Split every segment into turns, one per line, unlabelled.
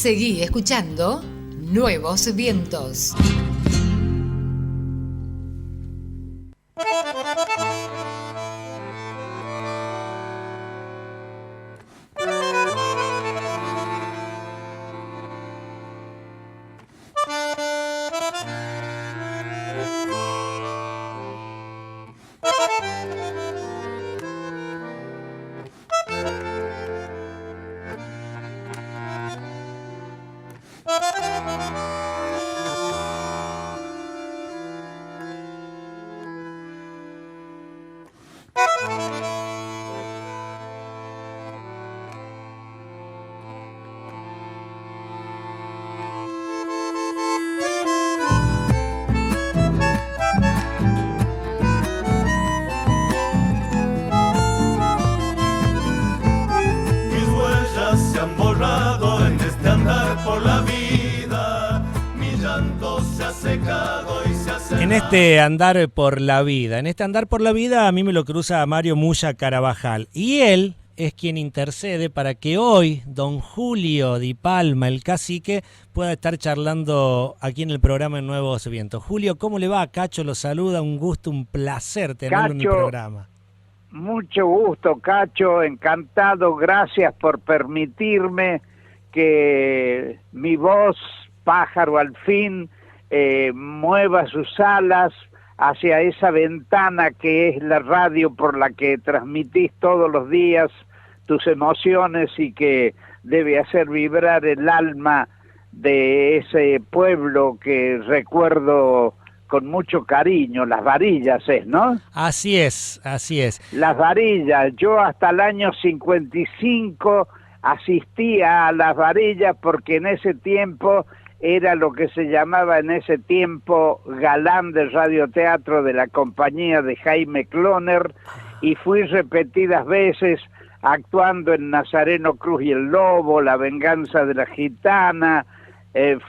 Seguí escuchando Nuevos Vientos.
En este andar por la vida, a mí me lo cruza Mario Muya Carabajal. Y él es quien intercede para que hoy don Julio Di Palma, el cacique, pueda estar charlando aquí en el programa en Nuevos Vientos. Julio, ¿cómo le va? Cacho lo saluda, un gusto, un placer tenerlo en el programa.
Mucho gusto, Cacho, encantado, gracias por permitirme que mi voz, pájaro al fin, mueva sus alas hacia esa ventana que es la radio por la que transmitís todos los días tus emociones y que debe hacer vibrar el alma de ese pueblo que recuerdo con mucho cariño. Las Varillas ¿no?
Así es, así es.
Las Varillas, yo hasta el año 55 asistía a Las Varillas porque en ese tiempo era lo que se llamaba en ese tiempo galán del radioteatro de la compañía de Jaime Cloner, y fui repetidas veces actuando en Nazareno Cruz y el Lobo, La venganza de la gitana,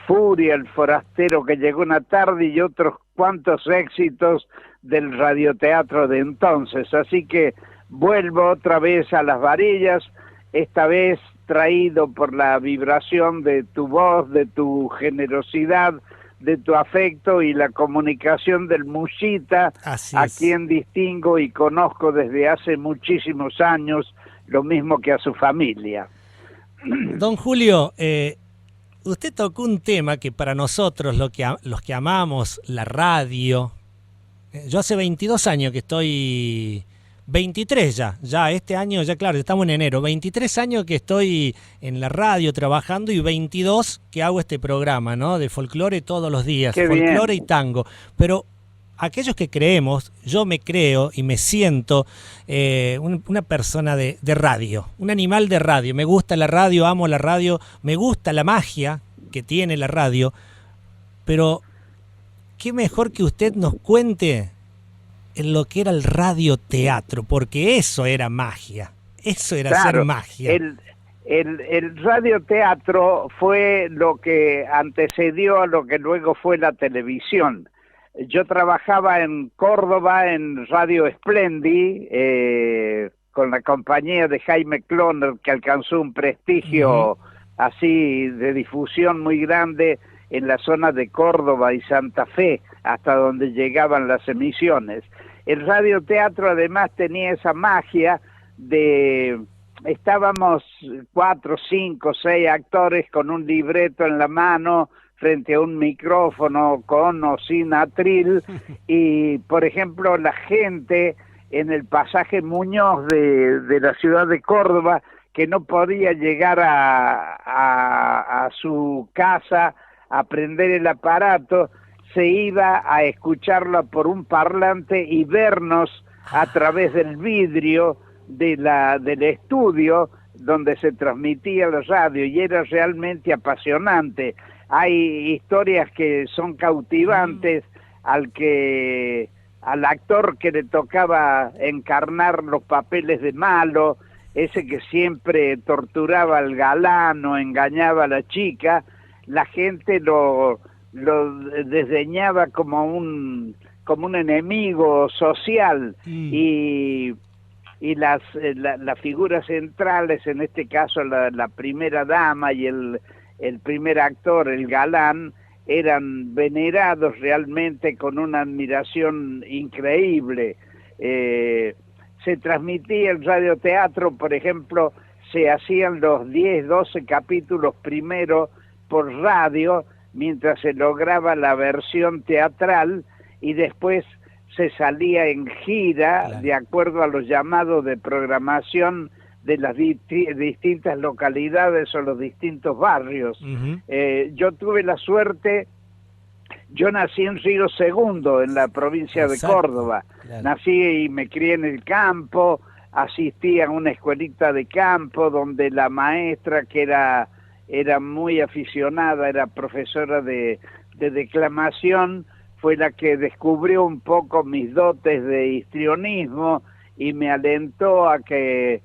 Furia, el forastero que llegó una tarde y otros cuantos éxitos del radioteatro de entonces. Así que vuelvo otra vez a Las Varillas, esta vez traído por la vibración de tu voz, de tu generosidad, de tu afecto y la comunicación del Muchita, a quien distingo y conozco desde hace muchísimos años, lo mismo que a su familia.
Don Julio, usted tocó un tema que para nosotros, los que amamos la radio, yo hace 22 años que estoy... 23 ya este año, ya claro, estamos en enero, 23 años que estoy en la radio trabajando y 22 que hago este programa, ¿no? De folclore todos los días, folclore y tango. Pero aquellos que creemos, yo me creo y me siento una persona de radio, un animal de radio. Me gusta la radio, amo la radio, me gusta la magia que tiene la radio, pero qué mejor que usted nos cuente en lo que era el radioteatro, porque eso era magia, eso era hacer magia.
El radioteatro fue lo que antecedió a lo que luego fue la televisión. Yo trabajaba en Córdoba en Radio Splendi, con la compañía de Jaime Cloner, que alcanzó un prestigio así de difusión muy grande en la zona de Córdoba y Santa Fe, hasta donde llegaban las emisiones. El radioteatro además tenía esa magia de... Estábamos 4, 5, 6 actores con un libreto en la mano, frente a un micrófono, con o sin atril, y por ejemplo la gente en el pasaje Muñoz de la ciudad de Córdoba, que no podía llegar a su casa a prender el aparato, se iba a escucharlo por un parlante y vernos a través del vidrio del estudio donde se transmitía la radio, y era realmente apasionante. Hay historias que son cautivantes al actor que le tocaba encarnar los papeles de malo, ese que siempre torturaba al galán o engañaba a la chica. La gente lo desdeñaba como un enemigo social, y las figuras centrales, en este caso la primera dama y el el primer actor, el galán, eran venerados realmente con una admiración increíble. Se transmitía el radioteatro, por ejemplo, se hacían los 10, 12 capítulos primero por radio, mientras se lograba la versión teatral, y después se salía en gira,
Claro.
de acuerdo a los llamados de programación de las distintas localidades o los distintos barrios.
Ujú.
Yo tuve la suerte, yo nací en Río Segundo, en la provincia de
Exacto,
Córdoba.
claro.
Nací y me crié en el campo, asistí a una escuelita de campo donde la maestra, que era muy aficionada, era profesora de declamación, fue la que descubrió un poco mis dotes de histrionismo y me alentó a que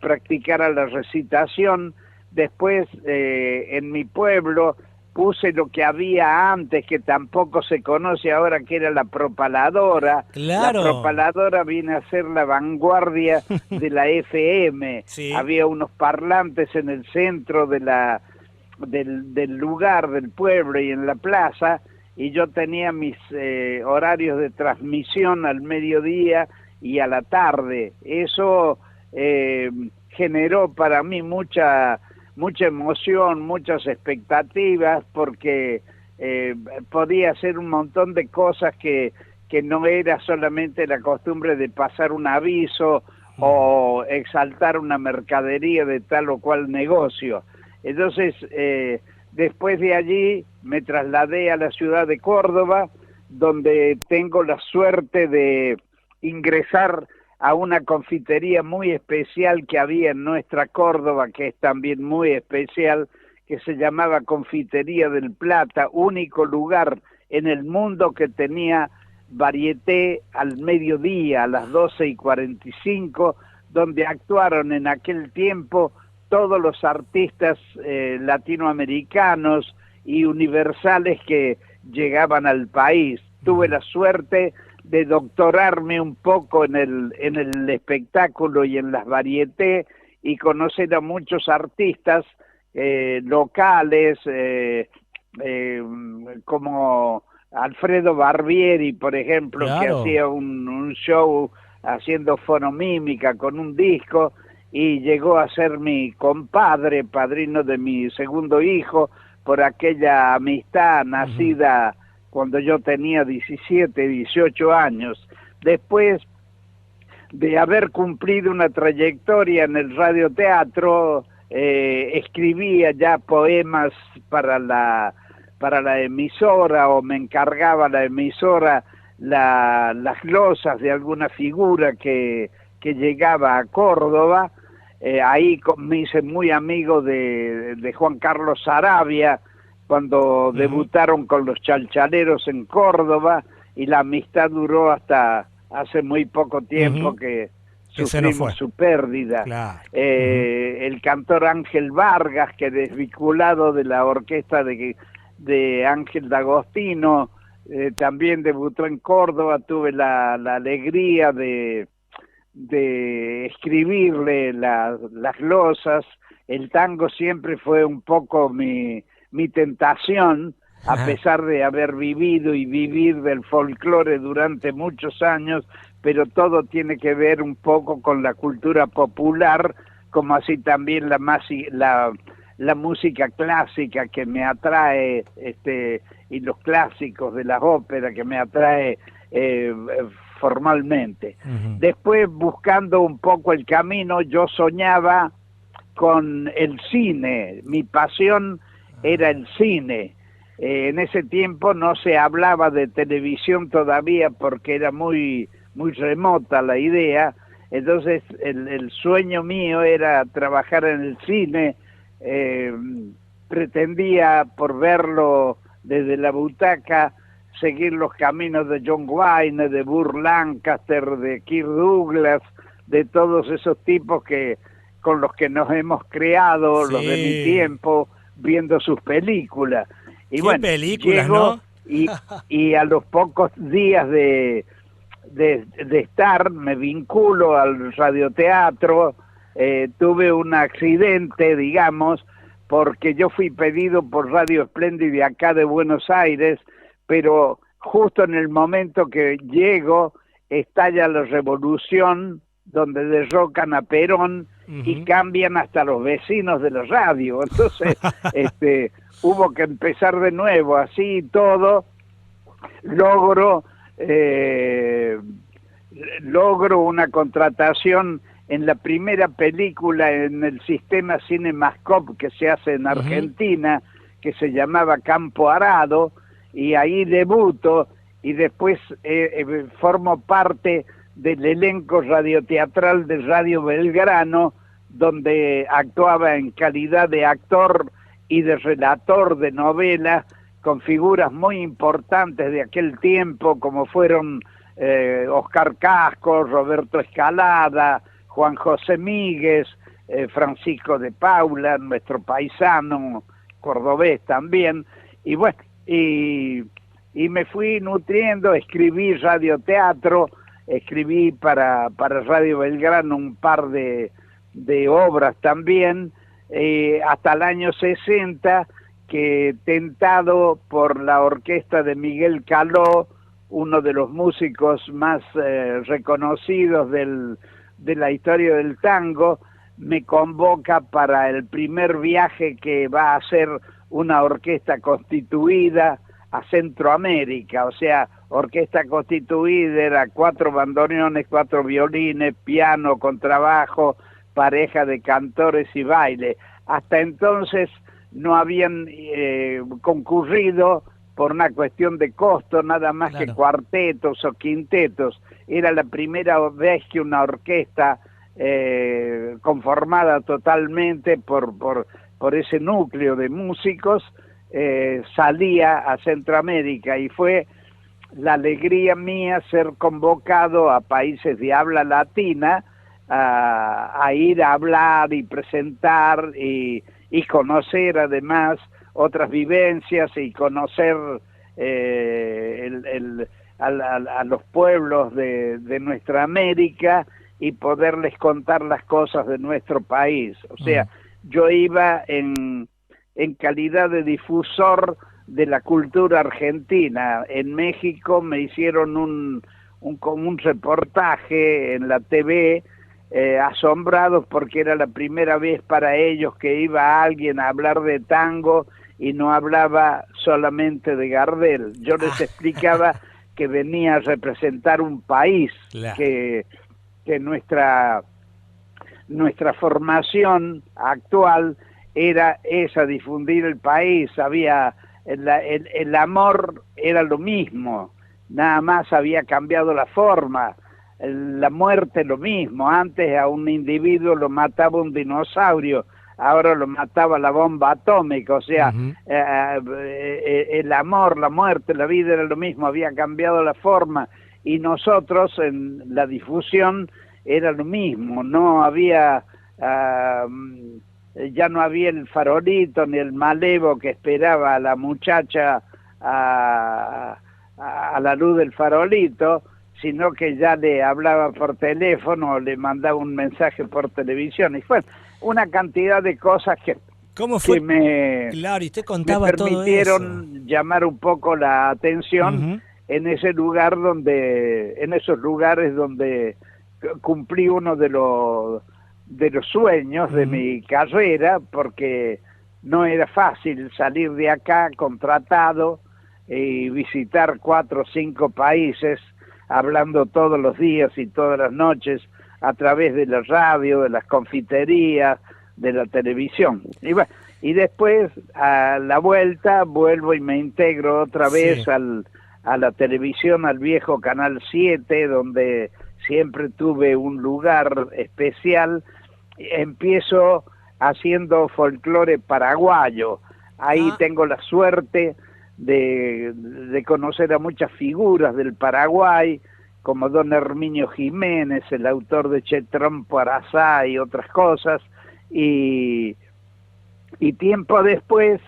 practicara la recitación. Después, en mi pueblo, puse lo que había antes, que tampoco se conoce ahora, que era la propaladora.
Claro.
La propaladora viene a ser la vanguardia de la FM.
Sí.
Había unos parlantes en el centro del lugar, del pueblo y en la plaza, y yo tenía mis horarios de transmisión al mediodía y a la tarde. Eso generó para mí mucha emoción, muchas expectativas, porque podía hacer un montón de cosas que no era solamente la costumbre de pasar un aviso o exaltar una mercadería de tal o cual negocio. Entonces, después de allí me trasladé a la ciudad de Córdoba, donde tengo la suerte de ingresar a una confitería muy especial que había en nuestra Córdoba, que es también muy especial, que se llamaba Confitería del Plata, único lugar en el mundo que tenía varieté al mediodía, a las 12:45, donde actuaron en aquel tiempo todos los artistas latinoamericanos y universales que llegaban al país. Tuve la suerte de doctorarme un poco en el espectáculo y en las varietés, y conocer a muchos artistas locales, como Alfredo Barbieri, por ejemplo,
Claro.
que hacía un show haciendo fonomímica con un disco, y llegó a ser mi compadre, padrino de mi segundo hijo, por aquella amistad nacida cuando yo tenía 17, 18 años. Después de haber cumplido una trayectoria en el radioteatro, escribía ya poemas para la emisora, o me encargaba la emisora las glosas de alguna figura que llegaba a Córdoba. Ahí me hice muy amigo de Juan Carlos Sarabia, cuando debutaron con los Chalchaleros en Córdoba, y la amistad duró hasta hace muy poco tiempo que
se nos fue.
sufrimos su pérdida.
Claro.
El cantor Ángel Vargas, que desvinculado de la orquesta de Ángel D'Agostino, también debutó en Córdoba. Tuve la alegría de escribirle las glosas. El tango siempre fue un poco mi tentación, a pesar de haber vivido y vivir del folclore durante muchos años, pero todo tiene que ver un poco con la cultura popular, como así también la música clásica que me atrae, y los clásicos de las óperas que me atrae formalmente. Después, buscando un poco el camino, yo soñaba con el cine. Mi pasión era el cine. En ese tiempo no se hablaba de televisión todavía, porque era muy remota la idea. Entonces el sueño mío era trabajar en el cine. Pretendía, por verlo desde la butaca, seguir los caminos de John Wayne, de Burt Lancaster, de Kirk Douglas, de todos esos tipos con los que nos hemos creado,
Sí.
los de mi tiempo, viendo sus películas. Y
¿Qué
bueno,
películas,
llego,
no?
y a los pocos días de estar, me vinculo al radioteatro. Tuve un accidente, digamos, porque yo fui pedido por Radio Splendid de acá de Buenos Aires, pero justo en el momento que llego, estalla la revolución, donde derrocan a Perón y cambian hasta los vecinos de la radio. Entonces, hubo que empezar de nuevo, así y todo. Logro una contratación en la primera película en el sistema Cinemascope que se hace en Argentina, que se llamaba Campo Arado, y ahí debuto, y después formo parte del elenco radioteatral de Radio Belgrano, donde actuaba en calidad de actor y de relator de novela, con figuras muy importantes de aquel tiempo, como fueron Oscar Casco, Roberto Escalada, Juan José Míguez, Francisco de Paula, nuestro paisano cordobés también, y bueno, y me fui nutriendo, escribí radioteatro, escribí para Radio Belgrano un par de obras también, hasta el año 60, que tentado por la orquesta de Miguel Caló, uno de los músicos más reconocidos de la historia del tango, me convoca para el primer viaje que va a hacer una orquesta constituida a Centroamérica. O sea, orquesta constituida era 4 bandoneones, 4 violines, piano, contrabajo, pareja de cantores y baile. Hasta entonces no habían concurrido por una cuestión de costo, nada más que cuartetos o quintetos. Era la primera vez que una orquesta conformada totalmente por ese núcleo de músicos salía a Centroamérica, y fue la alegría mía ser convocado a países de habla latina a ir a hablar y presentar y conocer además otras vivencias y conocer a los pueblos de nuestra América y poderles contar las cosas de nuestro país. O sea, yo iba en calidad de difusor de la cultura argentina. En México me hicieron un reportaje en la TV, asombrados porque era la primera vez para ellos que iba alguien a hablar de tango y no hablaba solamente de Gardel. Yo les explicaba que venía a representar un país, que nuestra formación actual era esa, difundir el país. Había el amor era lo mismo, nada más había cambiado la forma. La muerte lo mismo. Antes a un individuo lo mataba un dinosaurio, ahora lo mataba la bomba atómica. O sea, el amor, la muerte, la vida era lo mismo, había cambiado la forma, y nosotros en la difusión era lo mismo. No había ya no había el farolito ni el malevo que esperaba a la muchacha a la luz del farolito, sino que ya le hablaba por teléfono o le mandaba un mensaje por televisión. Y fue una cantidad de cosas que me permitieron llamar un poco la atención en esos lugares donde cumplí uno de los sueños de mi carrera, porque no era fácil salir de acá contratado y visitar 4 o 5 países, hablando todos los días y todas las noches a través de la radio, de las confiterías, de la televisión. Y bueno, y después a la vuelta vuelvo y me integro otra vez a la televisión, al viejo Canal 7, donde siempre tuve un lugar especial. Empiezo haciendo folclore paraguayo. Ahí tengo la suerte de conocer a muchas figuras del Paraguay, como don Herminio Jiménez, el autor de Che Trompo Arazá y otras cosas, y tiempo después,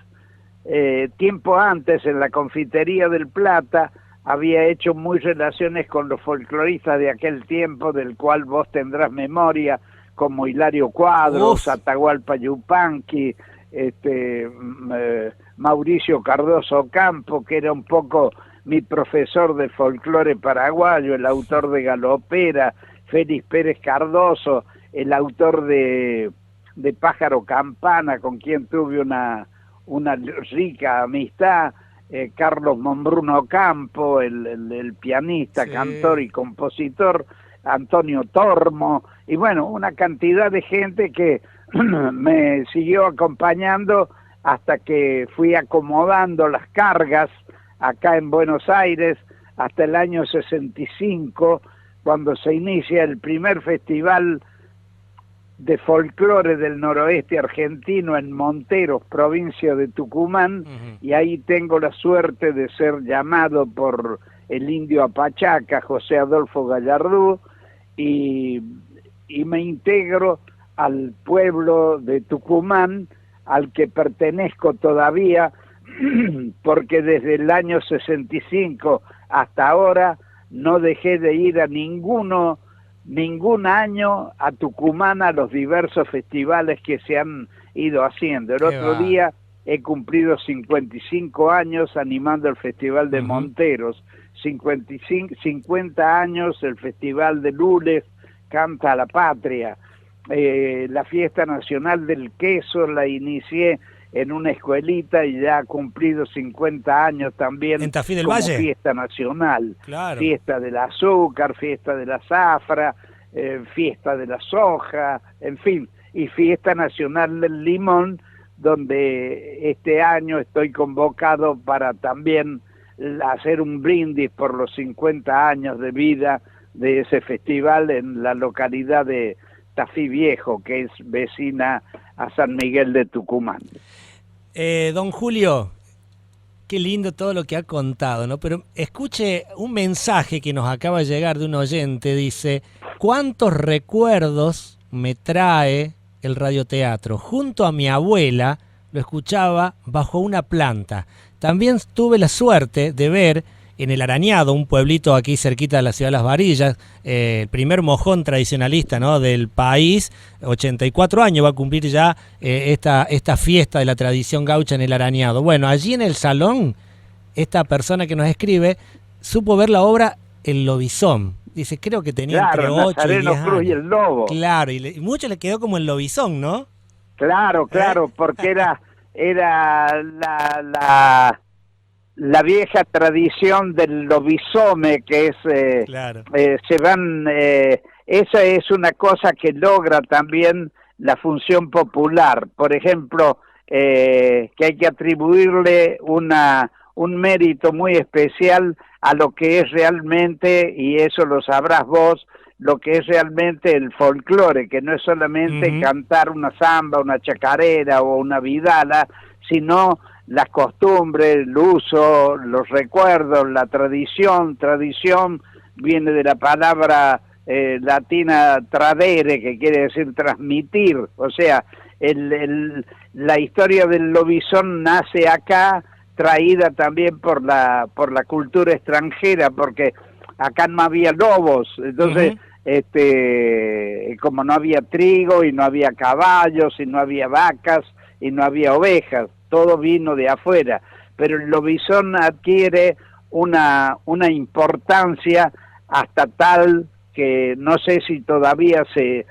tiempo antes, en la Confitería del Plata, había hecho muy relaciones con los folcloristas de aquel tiempo, del cual vos tendrás memoria, como Hilario Cuadros, Atahualpa Yupanqui, Mauricio Cardoso Campo, que era un poco mi profesor de folclore paraguayo, el autor de Galopera, Félix Pérez Cardoso, el autor de Pájaro Campana, con quien tuve una rica amistad, Carlos Monbruno Campo, el pianista, sí, cantor y compositor, Antonio Tormo, y bueno, una cantidad de gente que me siguió acompañando hasta que fui acomodando las cargas acá en Buenos Aires hasta el año 65, cuando se inicia el primer festival de folclore del noroeste argentino en Monteros, provincia de Tucumán, y ahí tengo la suerte de ser llamado por el indio Apachaca, José Adolfo Gallardú, y me integro al pueblo de Tucumán, al que pertenezco todavía, porque desde el año 65 hasta ahora no dejé de ir a ningún año a Tucumán a los diversos festivales que se han ido haciendo. El otro día he cumplido 55 años animando el Festival de Monteros, 50 años el Festival de Lules, Canta a la Patria, la Fiesta Nacional del Queso la inicié en una escuelita y ya ha cumplido 50 años también
¿En Tafí del
como
Valle?
Fiesta Nacional.
Claro.
Fiesta del azúcar, fiesta de la zafra, fiesta de la soja, en fin, y Fiesta Nacional del Limón, donde este año estoy convocado para también hacer un brindis por los 50 años de vida de ese festival en la localidad de Tafí Viejo, que es vecina a San Miguel de Tucumán.
Don Julio, qué lindo todo lo que ha contado, ¿no? Pero escuche un mensaje que nos acaba de llegar de un oyente, dice: ¿cuántos recuerdos me trae el radioteatro? Junto a mi abuela lo escuchaba bajo una planta. También tuve la suerte de ver en El Arañado, un pueblito aquí cerquita de la ciudad de Las Varillas, el primer mojón tradicionalista, ¿no?, del país, 84 años va a cumplir ya esta fiesta de la tradición gaucha en El Arañado. Bueno, allí en el salón, esta persona que nos escribe supo ver la obra El Lobizón. Dice, creo que tenía entre 8 y 10 años.
Cruz y el Lobo.
Claro, y mucho le quedó como el Lobizón, ¿no?
Claro, porque era la vieja tradición del lobizome, que es
claro.
Esa es una cosa que logra también la función popular. Por ejemplo, que hay que atribuirle un mérito muy especial a lo que es realmente, y eso lo sabrás vos, lo que es realmente el folclore, que no es solamente cantar una samba, una chacarera o una vidala, sino las costumbres, el uso, los recuerdos, la tradición. Tradición viene de la palabra latina tradere, que quiere decir transmitir. O sea, la historia del lobizón nace acá, traída también por la cultura extranjera, porque acá no había lobos, entonces como no había trigo y no había caballos y no había vacas y no había ovejas, todo vino de afuera, pero el lobizón adquiere una importancia hasta tal que no sé si todavía se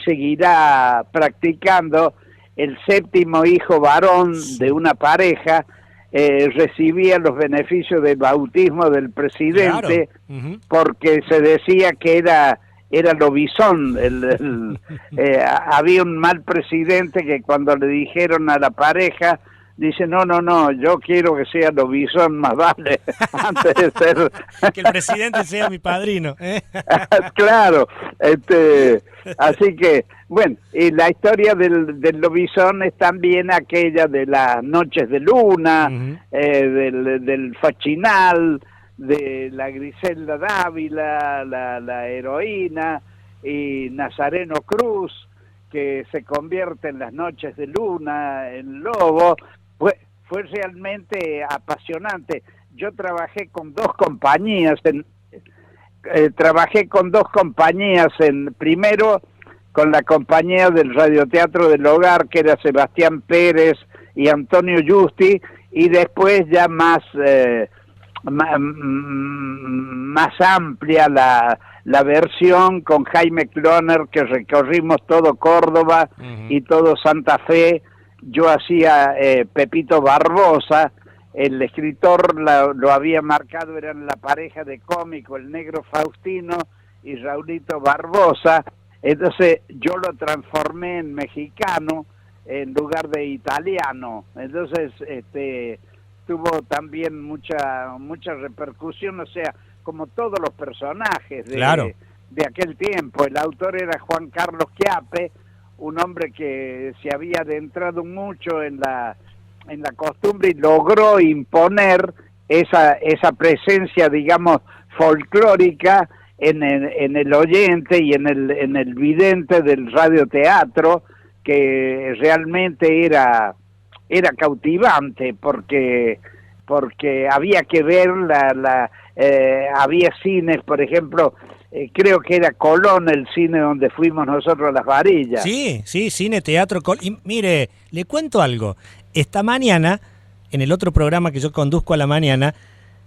seguirá practicando. El séptimo hijo varón de una pareja recibía los beneficios del bautismo del presidente, claro. Porque se decía que era lobizón. Había un mal presidente que cuando le dijeron a la pareja, dice, no, yo quiero que sea lobizón, más vale, antes de ser...
que el presidente sea mi padrino.
Claro, así que, bueno, y la historia del lobizón es también aquella de las noches de luna, del Fachinal, de la Griselda Dávila, la heroína, y Nazareno Cruz, que se convierte en las noches de luna, en lobo. Fue realmente apasionante. Yo trabajé con dos compañías, primero con la compañía del radioteatro del hogar, que era Sebastián Pérez y Antonio Justi, y después ya más amplia la versión con Jaime Cloner, que recorrimos todo Córdoba y todo Santa Fe. Yo hacía Pepito Barbosa, el escritor lo había marcado, eran la pareja de cómico, el negro Faustino y Raulito Barbosa. Entonces yo lo transformé en mexicano en lugar de italiano. Entonces tuvo también mucha repercusión, o sea, como todos los personajes de aquel tiempo. El autor era Juan Carlos Chiappe, un hombre que se había adentrado mucho en la costumbre y logró imponer esa presencia, digamos, folclórica en el oyente y en el vidente del radioteatro, que realmente era cautivante, porque había que ver había cines, por ejemplo, creo que era Colón el cine donde fuimos nosotros a Las Varillas.
Sí, cine, teatro. Y mire, le cuento algo. Esta mañana, en el otro programa que yo conduzco a la mañana,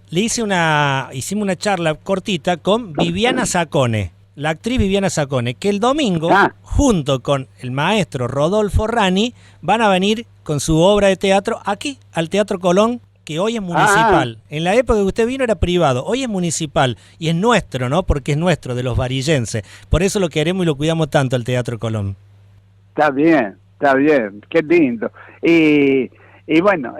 hicimos una charla cortita con Viviana Sacone, la actriz Viviana Sacone, que el domingo, junto con el maestro Rodolfo Rani, van a venir con su obra de teatro aquí, al Teatro Colón, que hoy es municipal. En la época que usted vino era privado, hoy es municipal, y es nuestro, ¿no? Porque es nuestro, de los varillenses. Por eso lo queremos y lo cuidamos tanto, el Teatro Colón.
Está bien, qué lindo. Y bueno,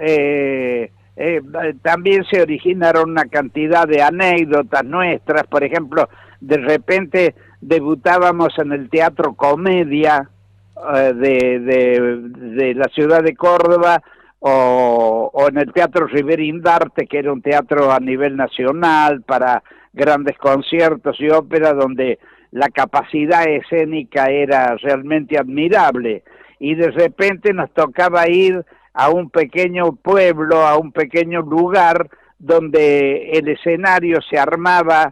también se originaron una cantidad de anécdotas nuestras. Por ejemplo, de repente debutábamos en el Teatro Comedia de la ciudad de Córdoba, o en el Teatro Rivera-Indarte, que era un teatro a nivel nacional para grandes conciertos y ópera, donde la capacidad escénica era realmente admirable. Y de repente nos tocaba ir a un pequeño pueblo, a un pequeño lugar, donde el escenario se armaba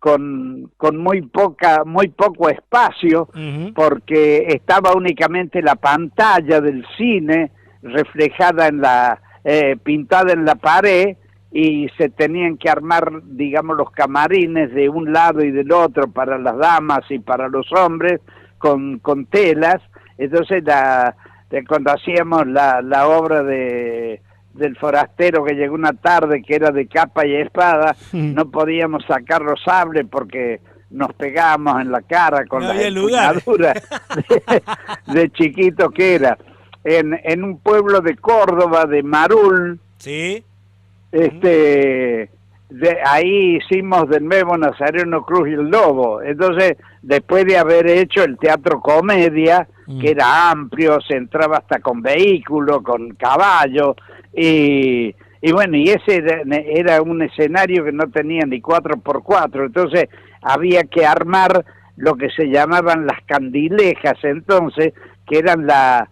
con muy poco espacio, porque estaba únicamente la pantalla del cine reflejada pintada en la pared, y se tenían que armar, digamos, los camarines de un lado y del otro para las damas y para los hombres con telas. Entonces cuando hacíamos la obra del forastero que llegó una tarde, que era de capa y espada, no podíamos sacar los sables porque nos pegábamos en la cara con la empuñadura de chiquito que era. En un pueblo de Córdoba, de Marul,
¿sí?
Ahí hicimos de nuevo Nazareno Cruz y el Lobo. Entonces, después de haber hecho el Teatro Comedia, que era amplio, se entraba hasta con vehículo, con caballo, y bueno, y ese era un escenario que no tenía ni 4x4, entonces había que armar lo que se llamaban las candilejas, entonces, que eran las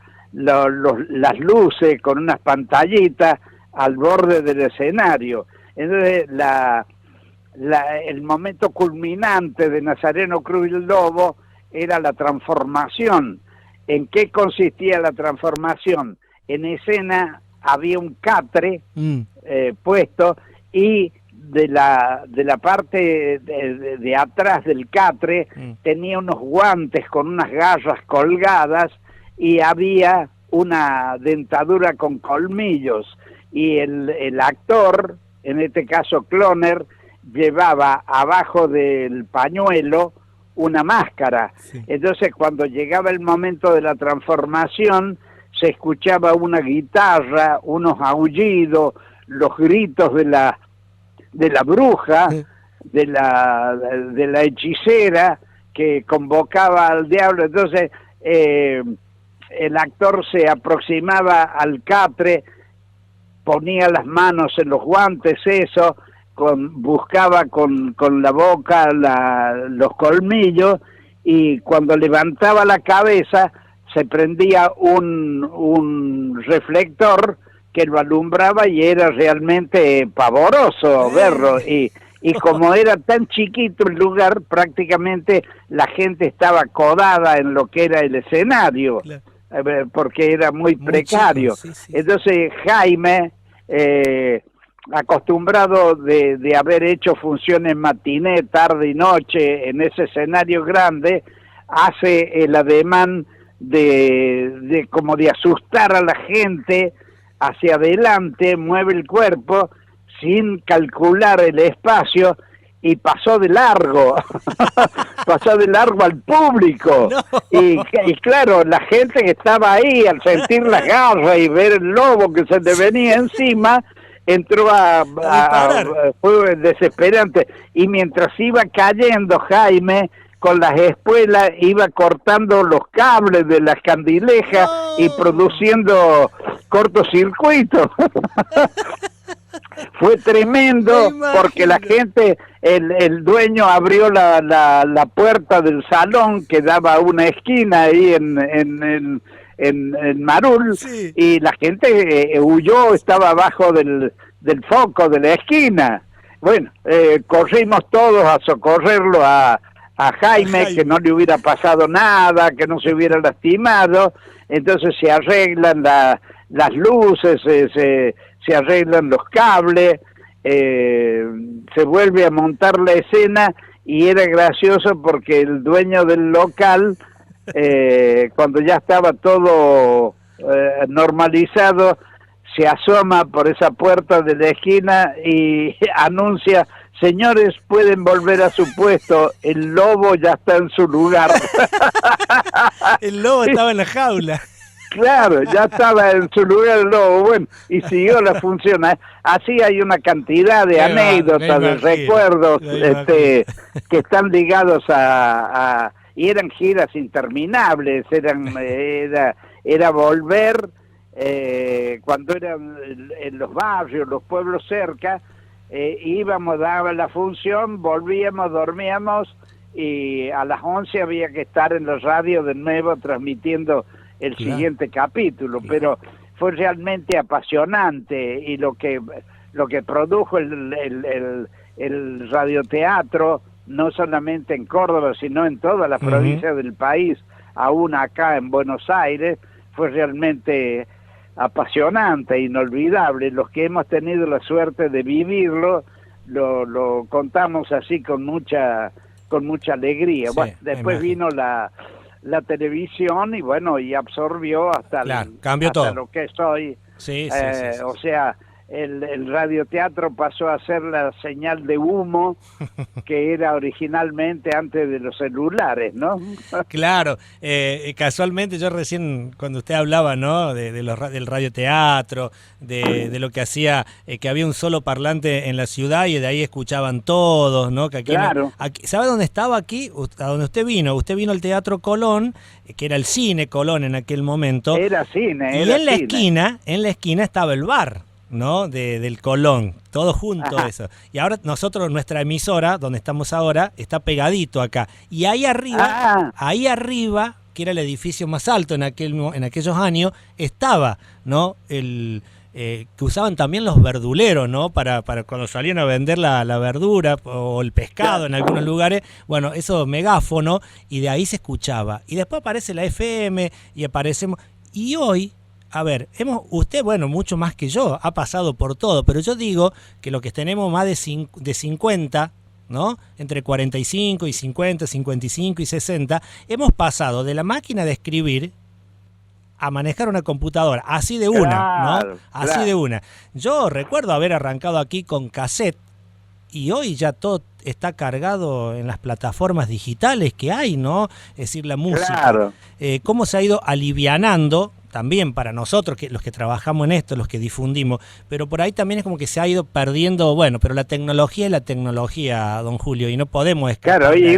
luces con unas pantallitas al borde del escenario. Entonces el momento culminante de Nazareno Cruz y el Lobo era la transformación. ¿En qué consistía la transformación? En escena había un catre puesto, y de la parte de atrás del catre tenía unos guantes con unas garras colgadas, y había una dentadura con colmillos, y el actor, en este caso Cloner, llevaba abajo del pañuelo una máscara. Sí. Entonces, cuando llegaba el momento de la transformación, se escuchaba una guitarra, unos aullidos, los gritos de la bruja, sí, de la hechicera que convocaba al diablo. Entonces, el actor se aproximaba al catre, ponía las manos en los guantes, buscaba con la boca los colmillos, y cuando levantaba la cabeza se prendía un reflector que lo alumbraba, y era realmente pavoroso verlo, y Y como era tan chiquito el lugar, prácticamente la gente estaba codada en lo que era el escenario,
Claro.
Porque era muy precario.
chico, sí.
Entonces Jaime, acostumbrado de haber hecho funciones matiné, tarde y noche en ese escenario grande, hace el ademán de como de asustar a la gente hacia adelante, mueve el cuerpo sin calcular el espacio y pasó de largo, pasó de largo al público.
No.
Y claro, la gente que estaba ahí al sentir las garras y ver el lobo que se le venía encima, entró fue desesperante. Y mientras iba cayendo Jaime, con las espuelas iba cortando los cables de las candilejas y produciendo cortocircuitos. Fue tremendo porque la gente, el dueño abrió la puerta del salón que daba a una esquina ahí en Marul, sí. Y la gente huyó, estaba abajo del foco de la esquina. Bueno, corrimos todos a socorrerlo a Jaime, que no le hubiera pasado nada, que no se hubiera lastimado. Entonces se arreglan las luces, se arreglan los cables, se vuelve a montar la escena y era gracioso porque el dueño del local, cuando ya estaba todo normalizado, se asoma por esa puerta de la esquina y anuncia: señores, pueden volver a su puesto, el lobo ya está en su lugar.
El lobo estaba en la jaula.
Claro, ya estaba en su lugar el lobo, bueno, y siguió la función. Así hay una cantidad de anécdotas, de recuerdos que están ligados y eran giras interminables, era volver cuando eran en los barrios, los pueblos cerca, íbamos, daba la función, volvíamos, dormíamos y a las 11 había que estar en la radio de nuevo transmitiendo el siguiente capítulo, pero fue realmente apasionante y lo que produjo el radioteatro, no solamente en Córdoba, sino en todas las provincias del país, aún acá en Buenos Aires, fue realmente apasionante, inolvidable. Los que hemos tenido la suerte de vivirlo, lo contamos así con mucha alegría. Sí, bueno, después vino la televisión y bueno, y absorbió hasta
cambió todo
lo que soy.
Sí.
O sea, el radioteatro pasó a ser la señal de humo que era originalmente antes de los celulares, ¿no?
Claro, casualmente yo recién cuando usted hablaba, ¿no? Del radioteatro, de lo que hacía, que había un solo parlante en la ciudad y de ahí escuchaban todos, ¿no? Que aquí
claro.
¿Sabe dónde estaba aquí? A donde usted vino. Usted vino al Teatro Colón, que era el Cine Colón en aquel momento.
Era cine.
Y en la esquina estaba el bar, ¿no? Del Colón, todo junto. Ajá. Eso. Y ahora nuestra emisora, donde estamos ahora, está pegadito acá. Y ahí arriba, que era el edificio más alto en aquellos años, estaba, ¿no? Que usaban también los verduleros, ¿no? Para cuando salían a vender la verdura o el pescado en algunos lugares, bueno, eso megáfono, y de ahí se escuchaba. Y después aparece la FM y aparecemos. Y hoy, a ver, usted, bueno, mucho más que yo, ha pasado por todo, pero yo digo que lo que tenemos más de 50, ¿no? Entre 45 y 50, 55 y 60, hemos pasado de la máquina de escribir a manejar una computadora, así de una, ¿no? Así de una. Yo recuerdo haber arrancado aquí con cassette y hoy ya todo está cargado en las plataformas digitales que hay, ¿no? Es decir, la música.
Claro.
Cómo se ha ido alivianando también para nosotros, los que trabajamos en esto, los que difundimos, pero por ahí también es como que se ha ido perdiendo, bueno, pero la tecnología es la tecnología, don Julio, y no podemos escapar.
Claro, y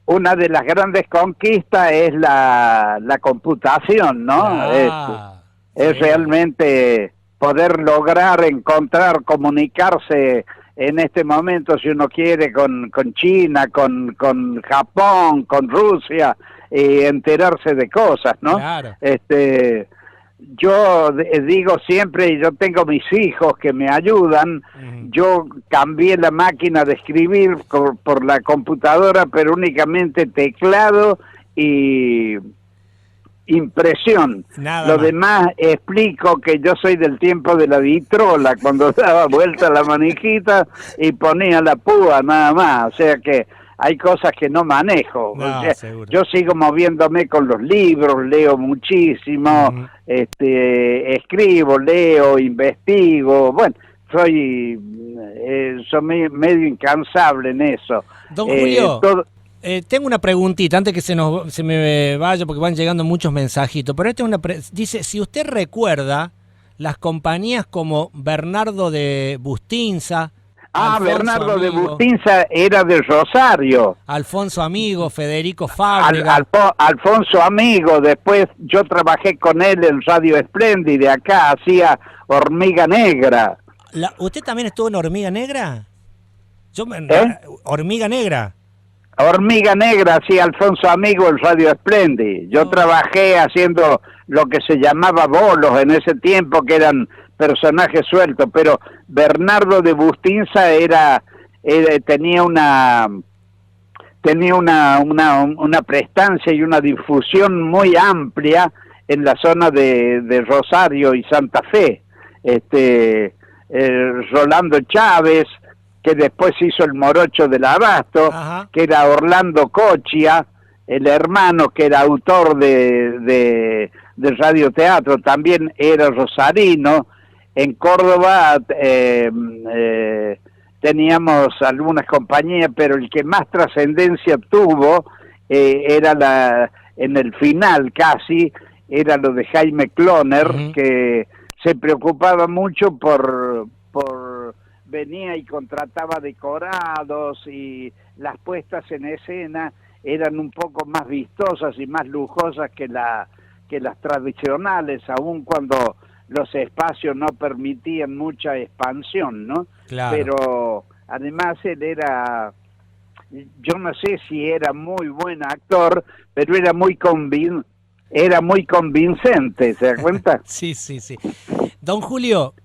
una de las grandes conquistas es la computación, ¿no? Es realmente poder lograr encontrar, comunicarse en este momento, si uno quiere, con China, con Japón, con Rusia, y enterarse de cosas, ¿no?
Claro.
yo digo siempre, y yo tengo mis hijos que me ayudan, yo cambié la máquina de escribir por la computadora, pero únicamente teclado y impresión.
Nada
Lo
más.
demás explico que yo soy del tiempo de la vitrola, cuando daba vuelta la manijita y ponía la púa nada más, o sea que hay cosas que no manejo.
No,
O sea,
seguro.
yo sigo moviéndome con los libros, leo muchísimo,
Ujú.
escribo, leo, investigo, bueno, soy medio incansable en eso.
Don Julio,
Todo,
tengo una preguntita antes que se me vaya porque van llegando muchos mensajitos. Pero esta es dice, si usted recuerda las compañías como Bernardo de Bustinza, Alfonso
Bernardo de
Amigo,
Bustinza era de Rosario.
Alfonso Amigo, Federico Fábrega.
Alfonso Amigo, después yo trabajé con él en Radio Espléndida, acá hacía Hormiga Negra.
¿Usted también estuvo en Hormiga Negra? Hormiga Negra.
Hormiga Negra, hacía Alfonso Amigo en Radio Espléndida. Yo trabajé haciendo lo que se llamaba bolos en ese tiempo, que eran personajes sueltos, pero Bernardo de Bustinza tenía una prestancia y una difusión muy amplia en la zona de Rosario y Santa Fe. Rolando Chávez, que después hizo el Morocho del Abasto,
Ajá.
que era Orlando Cochia, el hermano que era autor de radioteatro, también era rosarino. En Córdoba teníamos algunas compañías, pero el que más trascendencia tuvo era en el final casi, era lo de Jaime Cloner, que se preocupaba mucho por venía y contrataba decorados, y las puestas en escena eran un poco más vistosas y más lujosas que las tradicionales, aun cuando los espacios no permitían mucha expansión, ¿no?
Claro.
Pero además él yo no sé si era muy buen actor, pero era muy convincente, ¿se da cuenta?
Sí. Don Julio,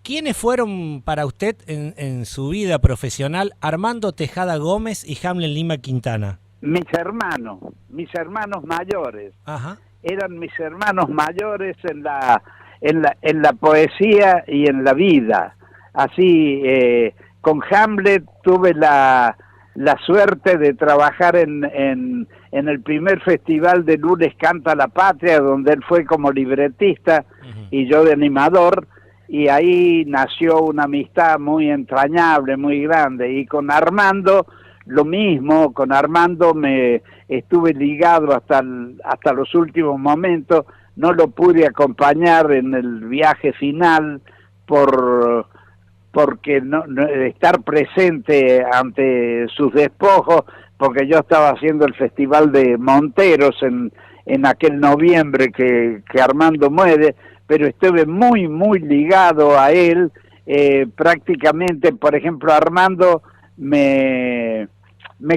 ¿quiénes fueron para usted en su vida profesional Armando Tejada Gómez y Hamlet Lima Quintana?
Mis hermanos mayores.
Ajá.
Eran mis hermanos mayores en la poesía y en la vida. Así, con Hamlet tuve la suerte de trabajar en el primer festival de Lunes Canta la Patria, donde él fue como libretista y yo de animador, y ahí nació una amistad muy entrañable, muy grande. Y con Armando lo mismo, con Armando me estuve ligado hasta los últimos momentos. No lo pude acompañar en el viaje final porque no estar presente ante sus despojos, porque yo estaba haciendo el Festival de Monteros en aquel noviembre que Armando muere, pero estuve muy, muy ligado a él. Prácticamente, por ejemplo, Armando me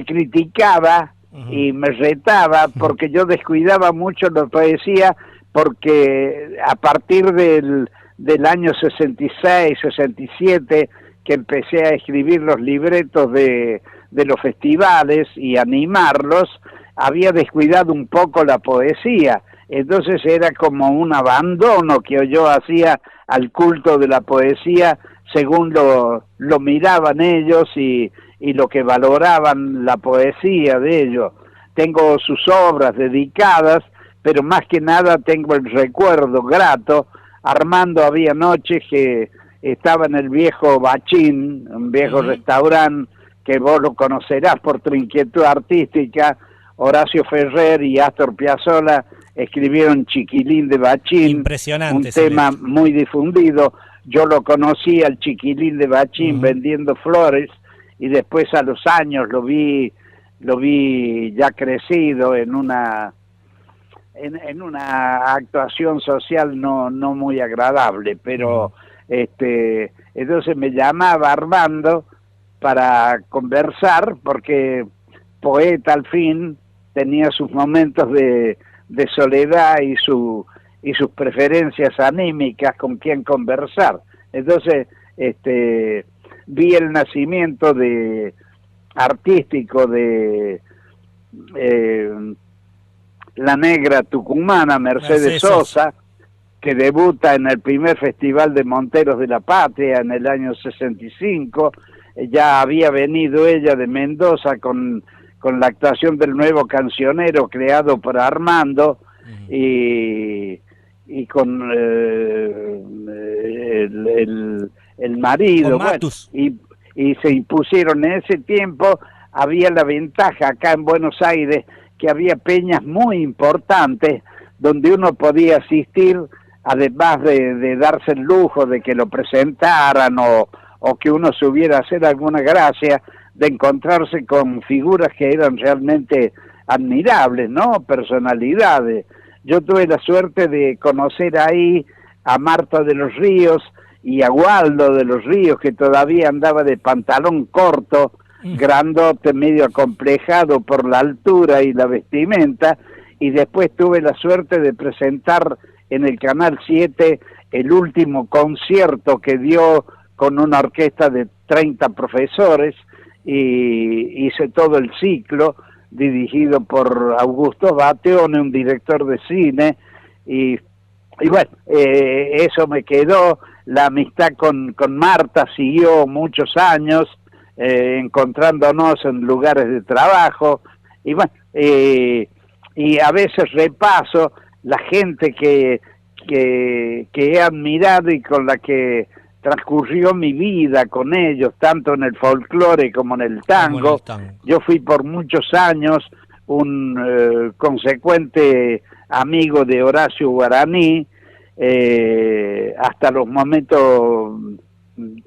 criticaba y me retaba porque yo descuidaba mucho la poesía, porque a partir del año 66, 67, que empecé a escribir los libretos de los festivales y animarlos, había descuidado un poco la poesía. Entonces era como un abandono que yo hacía al culto de la poesía según lo miraban ellos y lo que valoraban la poesía de ellos. Tengo sus obras dedicadas, pero más que nada tengo el recuerdo grato. Armando había noches que estaba en el viejo Bachín, un viejo restaurante que vos lo conocerás por tu inquietud artística. Horacio Ferrer y Astor Piazzolla escribieron Chiquilín de Bachín,
impresionante,
un tema muy difundido. Yo lo conocí al Chiquilín de Bachín vendiendo flores, y después a los años lo vi ya crecido en una actuación social no muy agradable, pero entonces me llamaba Armando para conversar, porque poeta al fin tenía sus momentos de soledad y su y sus preferencias anímicas, con quién conversar. Entonces, vi el nacimiento artístico de la negra tucumana Mercedes Sosa, que debuta en el primer Festival de Monteros de la Patria en el año 65. Ya había venido ella de Mendoza con la actuación del nuevo cancionero creado por Armando, y con el marido, bueno, y se impusieron. En ese tiempo había la ventaja acá en Buenos Aires que había peñas muy importantes donde uno podía asistir, además de darse el lujo de que lo presentaran o que uno subiera a hacer alguna gracia, de encontrarse con figuras que eran realmente admirables, ¿no? Personalidades. Yo tuve la suerte de conocer ahí a Marta de los Ríos y a Waldo de los Ríos, que todavía andaba de pantalón corto, grandote, medio acomplejado por la altura y la vestimenta, y después tuve la suerte de presentar en el Canal 7 el último concierto que dio con una orquesta de 30 profesores, y hice todo el ciclo dirigido por Augusto Bateone, un director de cine, y bueno, eso me quedó. La amistad con Marta siguió muchos años, encontrándonos en lugares de trabajo, y bueno, y a veces repaso la gente que he admirado y con la que transcurrió mi vida con ellos, tanto en el folclore como en el tango. Yo fui por muchos años un consecuente amigo de Horacio Guaraní, hasta los momentos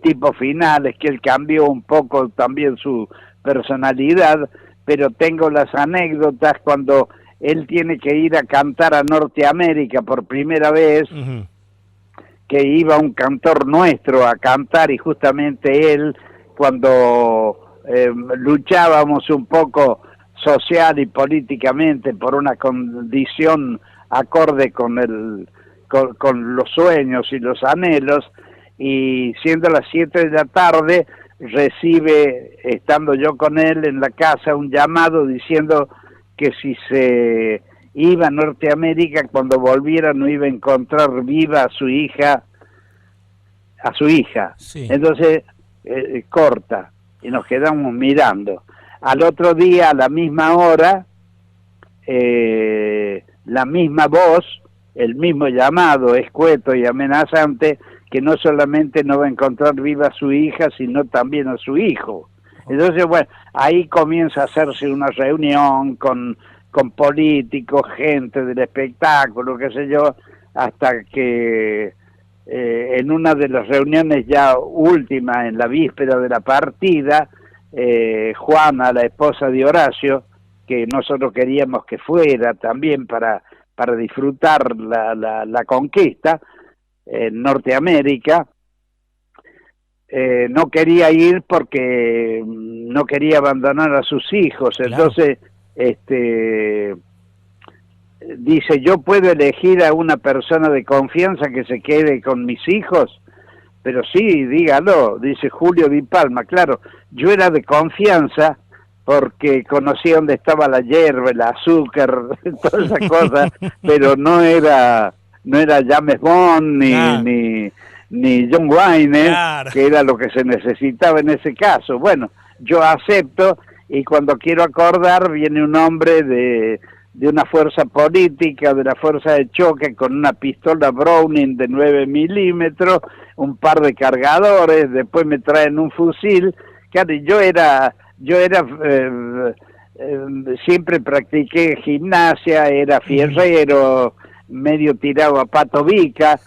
tipo finales, que él cambió un poco también su personalidad, pero tengo las anécdotas cuando él tiene que ir a cantar a Norteamérica por primera vez, que iba un cantor nuestro a cantar, y justamente él, cuando luchábamos un poco social y políticamente por una condición acorde con los sueños y los anhelos, y siendo las 7 de la tarde, recibe, estando yo con él en la casa, un llamado diciendo que si se iba a Norteamérica, cuando volviera no iba a encontrar viva a su hija. Sí. Entonces corta, y nos quedamos mirando. Al otro día, a la misma hora, la misma voz, el mismo llamado escueto y amenazante, que no solamente no va a encontrar viva a su hija, sino también a su hijo. Entonces, bueno, ahí comienza a hacerse una reunión con políticos, gente del espectáculo, qué sé yo, hasta que en una de las reuniones ya última, en la víspera de la partida, Juana, la esposa de Horacio, que nosotros queríamos que fuera también para disfrutar la conquista en Norteamérica, no quería ir porque no quería abandonar a sus hijos. Claro. Entonces dice: yo puedo elegir a una persona de confianza que se quede con mis hijos. Pero sí, dígalo, dice Julio Di Palma. Claro, yo era de confianza porque conocía dónde estaba la hierba, el azúcar, todas esas cosas, pero no era James Bond ni John Wayne, claro, que era lo que se necesitaba en ese caso. Bueno, yo acepto, y cuando quiero acordar viene un hombre de una fuerza política, de la fuerza de choque, con una pistola Browning de 9 milímetros, un par de cargadores, después me traen un fusil. Claro, yo era siempre practiqué gimnasia, era fierrero, medio tirado a pato bica,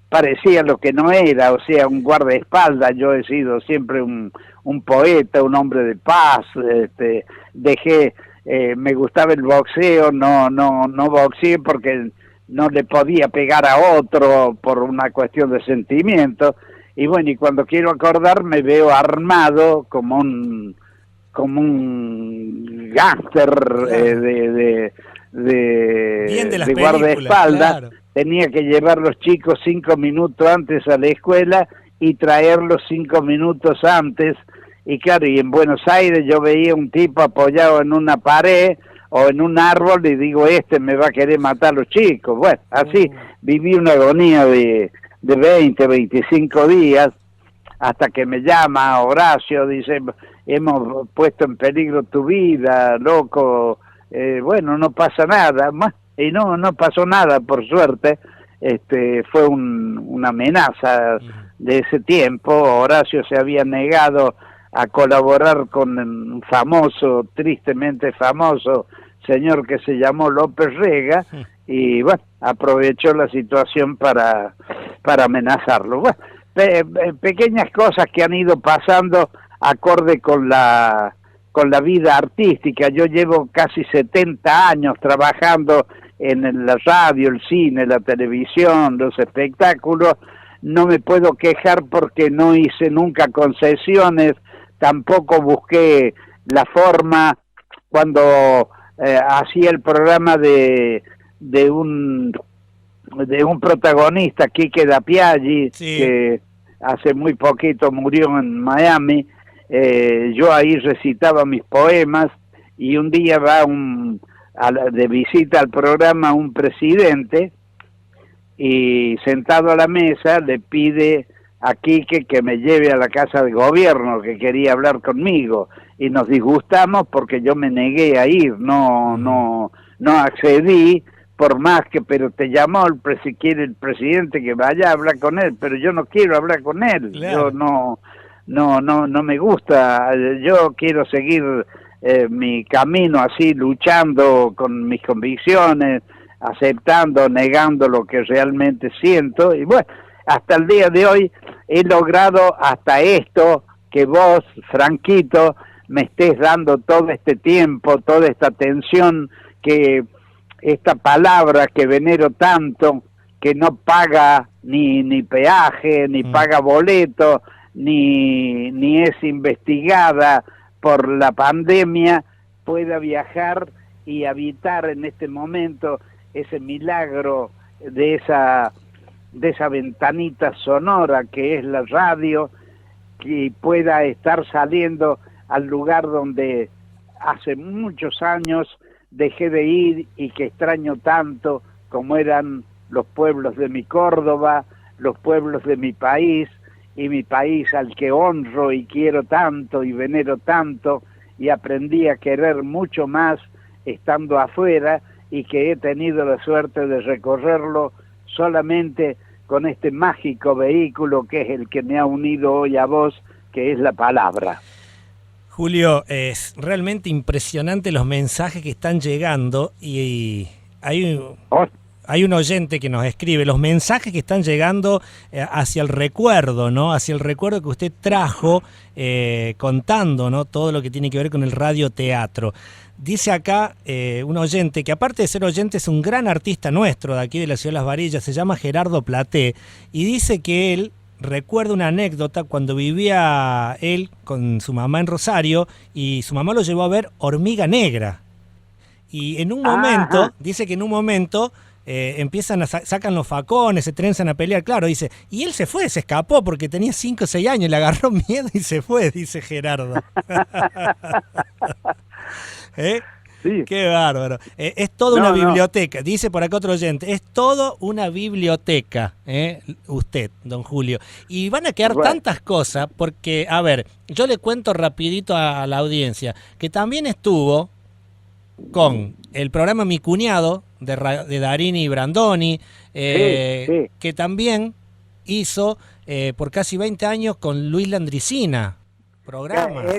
parecía lo que no era, o sea, un guardaespaldas. Yo he sido siempre un poeta, un hombre de paz. Me gustaba el boxeo, no boxeé porque no le podía pegar a otro por una cuestión de sentimiento. Y bueno, y cuando quiero acordar me veo armado como un gángster
Bien de las
guardaespaldas,
claro.
tenía que llevar los chicos 5 minutos antes a la escuela y traerlos 5 minutos antes. Y claro, y en Buenos Aires yo veía un tipo apoyado en una pared o en un árbol y digo, me va a querer matar a los chicos. Bueno, así viví una agonía de 20, 25 días, hasta que me llama Horacio, dice, hemos puesto en peligro tu vida, loco. Bueno, no pasa nada. Y no pasó nada, por suerte. Fue una amenaza de ese tiempo. Horacio se había negado a colaborar con un famoso, tristemente famoso señor que se llamó López Rega, y bueno, aprovechó la situación para amenazarlo. Bueno, pequeñas cosas que han ido pasando acorde con la vida artística. Yo llevo casi 70 años trabajando en la radio, el cine, la televisión, los espectáculos. No me puedo quejar porque no hice nunca concesiones, tampoco busqué la forma cuando hacía el programa de un protagonista, Quique da Piaggi, sí, que hace muy poquito murió en Miami. Yo ahí recitaba mis poemas y un día va de visita al programa un presidente y sentado a la mesa le pide a Quique que me lleve a la casa de gobierno, que quería hablar conmigo, y nos disgustamos porque yo me negué a ir, no accedí, por más que, pero te llamó si quiere el presidente que vaya a hablar con él, pero yo no quiero hablar con él, claro. Yo no me gusta, yo quiero seguir mi camino así, luchando con mis convicciones, aceptando, negando lo que realmente siento, y bueno, hasta el día de hoy he logrado hasta esto, que vos, Franquito, me estés dando todo este tiempo, toda esta atención, que esta palabra que venero tanto, que no paga ni peaje, ni paga boleto, ni es investigada por la pandemia, pueda viajar y habitar en este momento ese milagro de esa ventanita sonora que es la radio, que pueda estar saliendo al lugar donde hace muchos años dejé de ir y que extraño tanto, como eran los pueblos de mi Córdoba, los pueblos de mi país, y mi país al que honro y quiero tanto y venero tanto, y aprendí a querer mucho más estando afuera, y que he tenido la suerte de recorrerlo solamente con este mágico vehículo que es el que me ha unido hoy a vos, que es la palabra.
Julio, es realmente impresionante los mensajes que están llegando, y hay un oyente que nos escribe los mensajes que están llegando hacia el recuerdo, ¿no? Hacia el recuerdo que usted trajo contando, ¿no? Todo lo que tiene que ver con el radioteatro. Dice acá un oyente que, aparte de ser oyente, es un gran artista nuestro de aquí de la ciudad de Las Varillas, se llama Gerardo Platé, y dice que él recuerda una anécdota cuando vivía él con su mamá en Rosario, y su mamá lo llevó a ver Hormiga Negra. Y en un momento, dice que en un momento sacan los facones, se trenzan a pelear, claro, dice, y él se escapó porque tenía 5 o 6 años, le agarró miedo y se fue, dice Gerardo. Sí. Qué bárbaro. Es toda una biblioteca, dice por acá otro oyente, es todo una biblioteca, usted, don Julio. Y van a quedar tantas cosas, porque, a ver, yo le cuento rapidito a la audiencia, que también estuvo con el programa Mi Cuñado, de Darini y Brandoni, sí. Que también hizo por casi 20 años con Luis Landricina. Programas.
He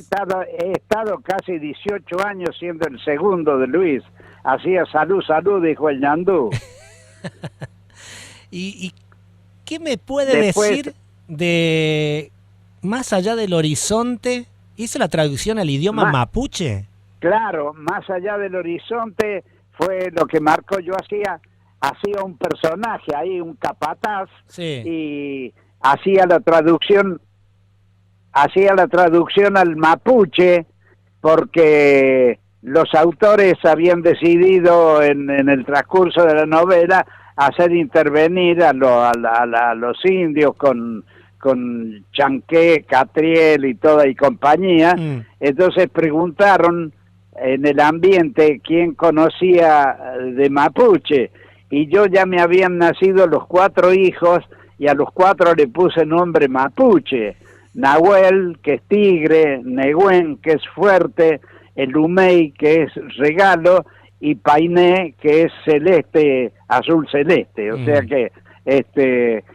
estado casi 18 años siendo el segundo de Luis. Hacía salud, dijo el ñandú.
¿Y qué me puede decir de Más allá del horizonte? ¿Hizo la traducción al idioma mapuche?
Claro, Más allá del horizonte fue lo que marcó. Yo hacía un personaje ahí, un capataz, sí, y hacía la traducción al mapuche, porque los autores habían decidido en el transcurso de la novela hacer intervenir a los indios con Chanqué, Catriel y compañía. Entonces preguntaron en el ambiente quién conocía de mapuche, y yo ya me habían nacido los 4 hijos y a los 4 le puse nombre mapuche: Nahuel, que es tigre; Neguen, que es fuerte; Elumey, que es regalo; y Painé, que es celeste, azul celeste. O sea que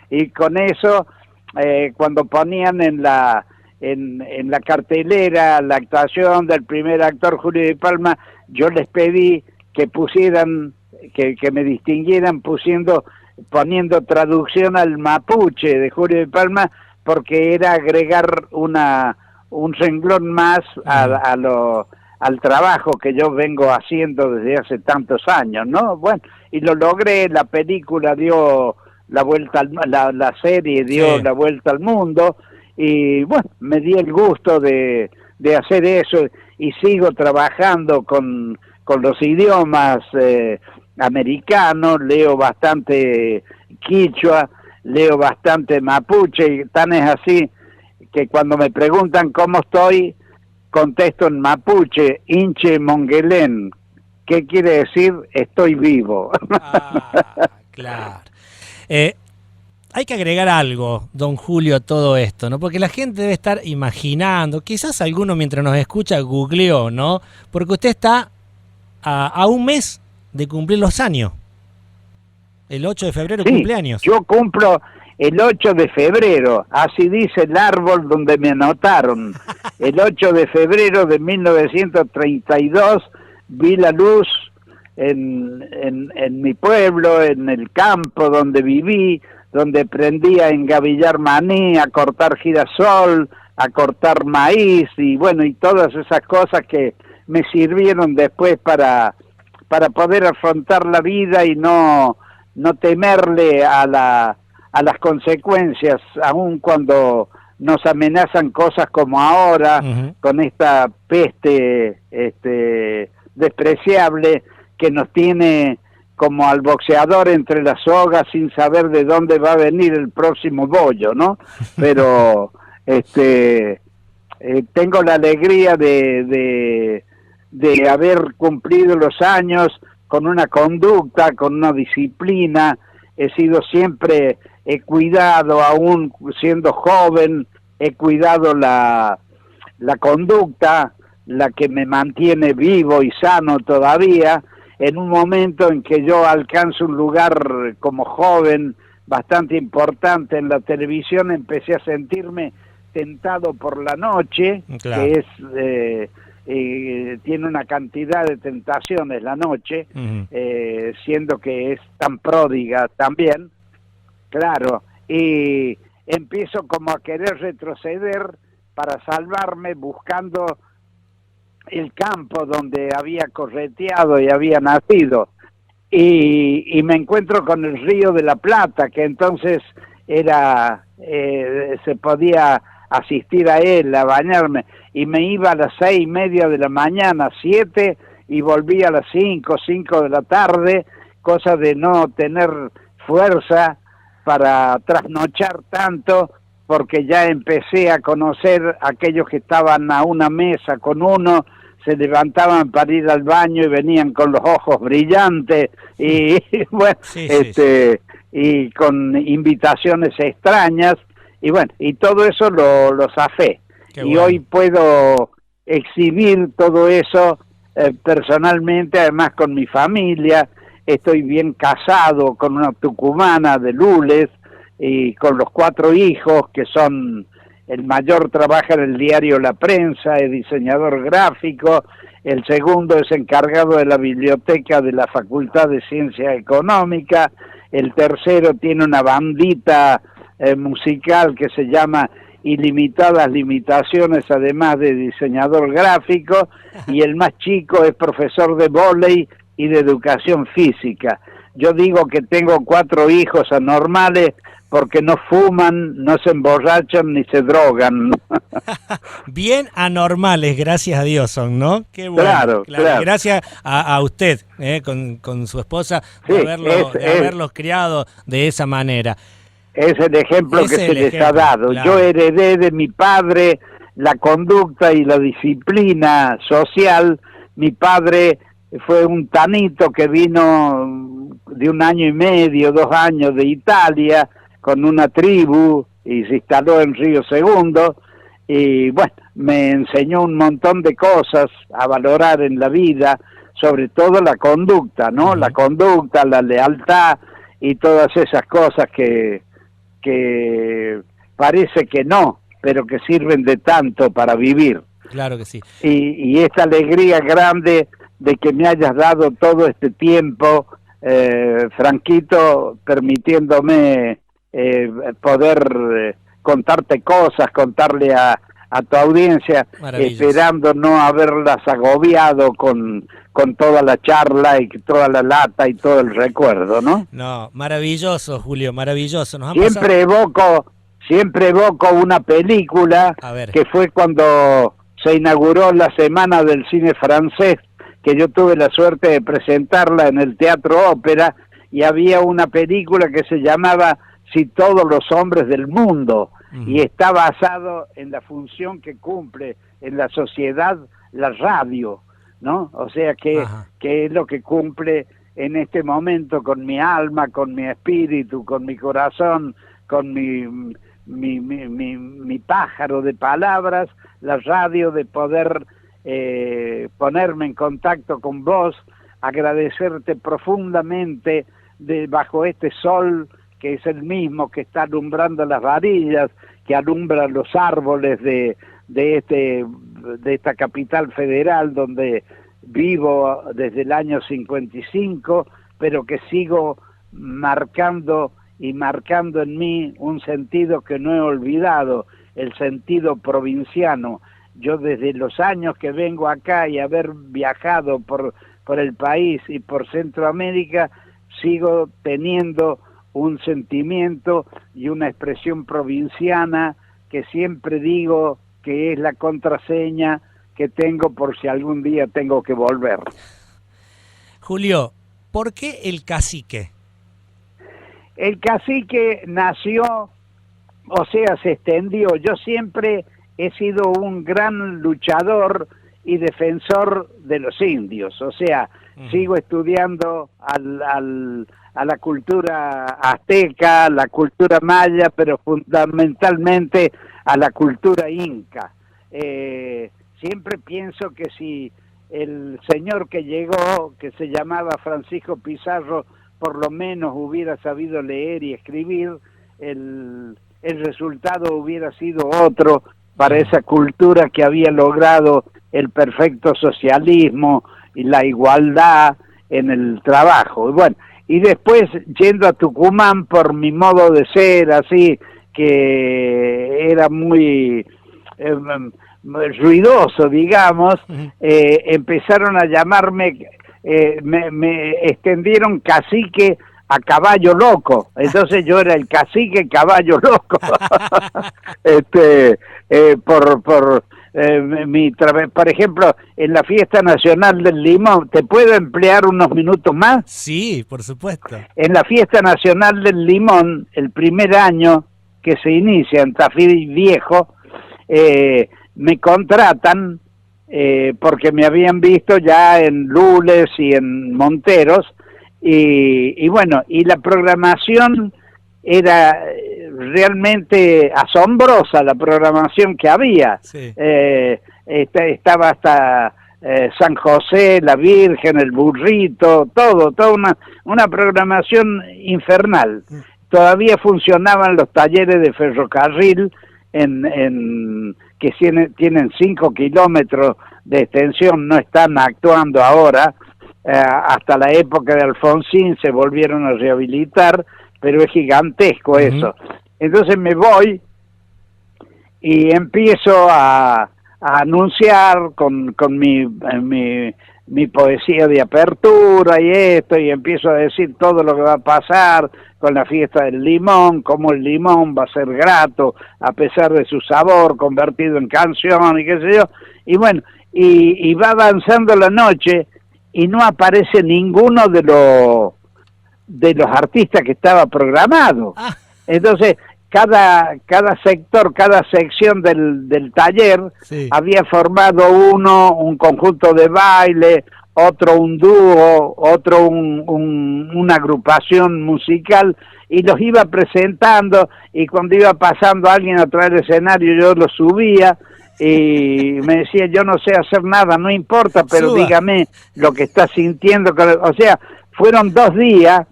y con eso cuando ponían en la cartelera la actuación del primer actor, Julio de Palma, yo les pedí que pusieran, que me distinguieran poniendo traducción al mapuche de Julio de Palma, porque era agregar un renglón más al trabajo que yo vengo haciendo desde hace tantos años, ¿no? Bueno, y lo logré. La película dio la vuelta, la serie dio la vuelta al mundo, y bueno, me di el gusto de hacer eso, y sigo trabajando con los idiomas americanos. Leo bastante quichua, leo bastante mapuche, y tan es así que cuando me preguntan cómo estoy, contesto en mapuche: Inche Monguelén, ¿qué quiere decir? Estoy vivo.
Claro. Hay que agregar algo, don Julio, a todo esto, ¿no? Porque la gente debe estar imaginando, quizás alguno mientras nos escucha googleó, ¿no? Porque usted está a un mes de cumplir los años. El 8 de febrero cumpleaños.
Yo cumplo el 8 de febrero, así dice el árbol donde me anotaron. El 8 de febrero de 1932 vi la luz en mi pueblo, en el campo donde viví, donde aprendí a engavillar maní, a cortar girasol, a cortar maíz, y bueno, y todas esas cosas que me sirvieron después para poder afrontar la vida y no temerle a las consecuencias, aun cuando nos amenazan cosas como ahora, con esta peste despreciable que nos tiene como al boxeador entre las sogas sin saber de dónde va a venir el próximo bollo, ¿no? Pero tengo la alegría de haber cumplido los años con una conducta, con una disciplina. He sido siempre, he cuidado, aún siendo joven, he cuidado la conducta, la que me mantiene vivo y sano todavía. En un momento en que yo alcanzo un lugar como joven bastante importante en la televisión, empecé a sentirme tentado por la noche, claro, que es tiene una cantidad de tentaciones la noche, siendo que es tan pródiga también, claro, y empiezo como a querer retroceder para salvarme, buscando el campo donde había correteado y había nacido, y me encuentro con el Río de la Plata, que entonces era se podía asistir a él, a bañarme, y me iba a las 6:30 de la mañana, 7, y volvía a las 5 de la tarde, cosa de no tener fuerza para trasnochar tanto, porque ya empecé a conocer a aquellos que estaban a una mesa con uno, se levantaban para ir al baño y venían con los ojos brillantes, y bueno, y con invitaciones extrañas, y bueno, y todo eso lo zafé. Qué y bueno. Hoy puedo exhibir todo eso personalmente, además con mi familia. Estoy bien casado con una tucumana de Lules, y con los 4 hijos, que son, el mayor trabaja en el diario La Prensa, es diseñador gráfico, el segundo es encargado de la biblioteca de la Facultad de Ciencia Económica, el tercero tiene una bandita musical que se llama Ilimitadas Limitaciones, además de diseñador gráfico, y el más chico es profesor de vóley y de educación física. Yo digo que tengo 4 hijos anormales porque no fuman, no se emborrachan ni se drogan.
Bien anormales, gracias a Dios son, ¿no? Qué bueno.
Claro.
Gracias a usted, con su esposa,
Sí,
de haberlos criado de esa manera.
Es el ejemplo que se les ha dado.
Claro.
Yo heredé de mi padre la conducta y la disciplina social. Mi padre fue un tanito que vino de 1 año y medio, 2 años de Italia, con una tribu, y se instaló en Río Segundo, y bueno, me enseñó un montón de cosas a valorar en la vida, sobre todo la conducta, ¿no? La conducta, la lealtad y todas esas cosas que parece que no, pero que sirven de tanto para vivir.
Claro que sí.
Y esta alegría grande de que me hayas dado todo este tiempo, Franquito, permitiéndome poder contarte cosas, contarle a tu audiencia, esperando no haberlas agobiado con toda la charla y toda la lata y todo el recuerdo, ¿no?
No, maravilloso, Julio, maravilloso.
Siempre evoco una película que fue cuando se inauguró la Semana del Cine Francés, que yo tuve la suerte de presentarla en el Teatro Ópera, y había una película que se llamaba Si todos los hombres del mundo, y está basado en la función que cumple en la sociedad la radio, ¿no? O sea que es lo que cumple en este momento con mi alma, con mi espíritu, con mi corazón, con mi pájaro de palabras, la radio, de poder ponerme en contacto con vos, agradecerte profundamente bajo este sol que es el mismo que está alumbrando las varillas, que alumbra los árboles de esta capital federal donde vivo desde el año 55, pero que sigo marcando en mí un sentido que no he olvidado, el sentido provinciano. Yo desde los años que vengo acá y haber viajado por el país y por Centroamérica, sigo teniendo un sentimiento y una expresión provinciana que siempre digo que es la contraseña que tengo por si algún día tengo que volver.
Julio, ¿por qué el cacique?
El cacique nació, o sea, se extendió. Yo siempre he sido un gran luchador y defensor de los indios, o sea, sigo estudiando a la cultura azteca, la cultura maya, pero fundamentalmente a la cultura inca. Siempre pienso que si el señor que llegó, que se llamaba Francisco Pizarro, por lo menos hubiera sabido leer y escribir, el resultado hubiera sido otro para esa cultura que había logrado el perfecto socialismo y la igualdad en el trabajo. Y bueno, y después yendo a Tucumán por mi modo de ser, así que era muy ruidoso, digamos, empezaron a llamarme, me extendieron cacique a caballo loco, entonces yo era el cacique caballo loco. Por ejemplo, en la Fiesta Nacional del Limón, ¿te puedo emplear unos minutos más?
Sí, por supuesto.
En la Fiesta Nacional del Limón, el primer año que se inicia en Tafí Viejo, me contratan porque me habían visto ya en Lules y en Monteros, y bueno, y la programación era realmente asombrosa, la programación que había. Sí. Estaba hasta San José, la Virgen, el Burrito, toda una programación infernal. Todavía funcionaban los talleres de ferrocarril que tienen 5 kilómetros de extensión, no están actuando ahora. Hasta la época de Alfonsín se volvieron a rehabilitar, pero es gigantesco eso. Entonces me voy y empiezo a a anunciar con mi poesía de apertura y esto, y empiezo a decir todo lo que va a pasar con la fiesta del limón, cómo el limón va a ser grato a pesar de su sabor, convertido en canción y qué sé yo, y bueno, y va avanzando la noche y no aparece ninguno de los artistas que estaba programado. Entonces, cada sector, cada sección del taller
Sí.
había formado uno un conjunto de baile, otro un dúo, otro una agrupación musical, y los iba presentando, y cuando iba pasando alguien atrás del escenario yo lo subía y me decía, yo no sé hacer nada, no importa, pero
Suba.
dígame lo que está sintiendo. O sea, fueron 2 días